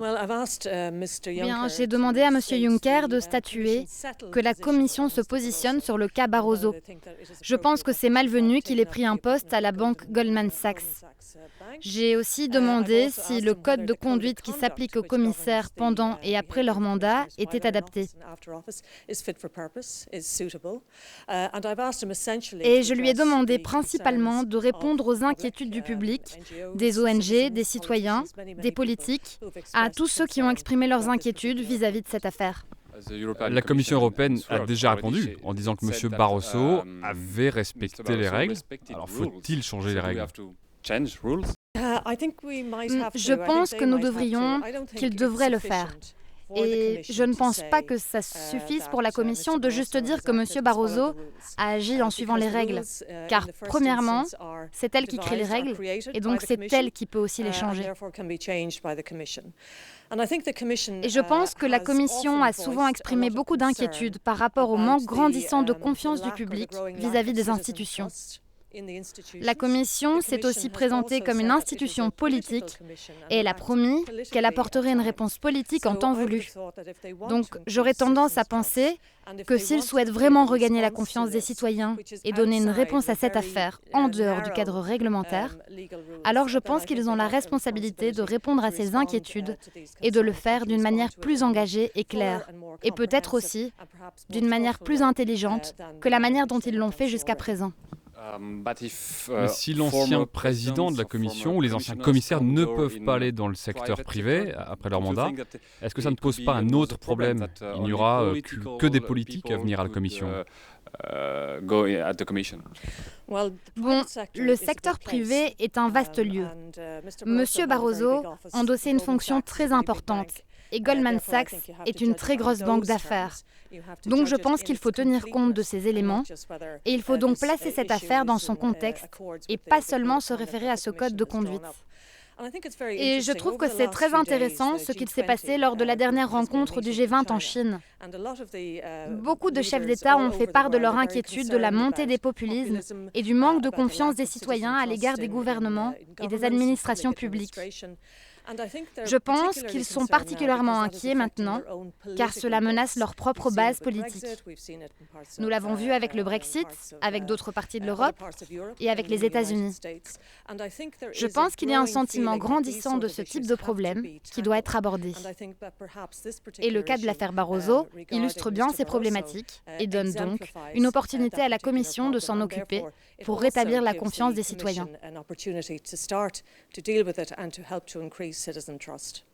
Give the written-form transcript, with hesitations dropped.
Bien, j'ai demandé à M. Juncker de statuer que la Commission se positionne sur le cas Barroso. Je pense que c'est malvenu qu'il ait pris un poste à la banque Goldman Sachs. J'ai aussi demandé si le code de conduite qui s'applique aux commissaires pendant et après leur mandat était adapté. Et je lui ai demandé principalement de répondre aux inquiétudes du public, des ONG, des citoyens, des politiques, à tous ceux qui ont exprimé leurs inquiétudes vis-à-vis de cette affaire. La Commission européenne a déjà répondu en disant que M. Barroso avait respecté les règles. Alors faut-il changer les règles ? Je pense que nous devrions, qu'il devrait le faire. Et je ne pense pas que ça suffise pour la Commission de juste dire que M. Barroso a agi en suivant les règles. Car, premièrement, c'est elle qui crée les règles, et donc c'est elle qui peut aussi les changer. Et je pense que la Commission a souvent exprimé beaucoup d'inquiétudes par rapport au manque grandissant de confiance du public vis-à-vis des institutions. La Commission s'est aussi présentée comme une institution politique et elle a promis qu'elle apporterait une réponse politique en temps voulu. Donc j'aurais tendance à penser que s'ils souhaitent vraiment regagner la confiance des citoyens et donner une réponse à cette affaire en dehors du cadre réglementaire, alors je pense qu'ils ont la responsabilité de répondre à ces inquiétudes et de le faire d'une manière plus engagée et claire, et peut-être aussi d'une manière plus intelligente que la manière dont ils l'ont fait jusqu'à présent. Mais si l'ancien président de la Commission ou les anciens commissaires ne peuvent pas aller dans le secteur privé après leur mandat, est-ce que ça ne pose pas un autre problème ? Il n'y aura que des politiques à venir à la Commission. Bon, le secteur privé est un vaste lieu. Monsieur Barroso endossait une fonction très importante et Goldman Sachs est une très grosse banque d'affaires. Donc je pense qu'il faut tenir compte de ces éléments et il faut donc placer cette affaire dans son contexte et pas seulement se référer à ce code de conduite. Et je trouve que c'est très intéressant ce qu'il s'est passé lors de la dernière rencontre du G20 en Chine. Beaucoup de chefs d'État ont fait part de leur inquiétude de la montée des populismes et du manque de confiance des citoyens à l'égard des gouvernements et des administrations publiques. Je pense qu'ils sont particulièrement inquiets maintenant, car cela menace leur propre base politique. Nous l'avons vu avec le Brexit, avec d'autres parties de l'Europe et avec les États-Unis. Je pense qu'il y a un sentiment grandissant de ce type de problème qui doit être abordé. Et le cas de l'affaire Barroso illustre bien ces problématiques et donne donc une opportunité à la Commission de s'en occuper pour rétablir la confiance des citoyens. Citizen trust.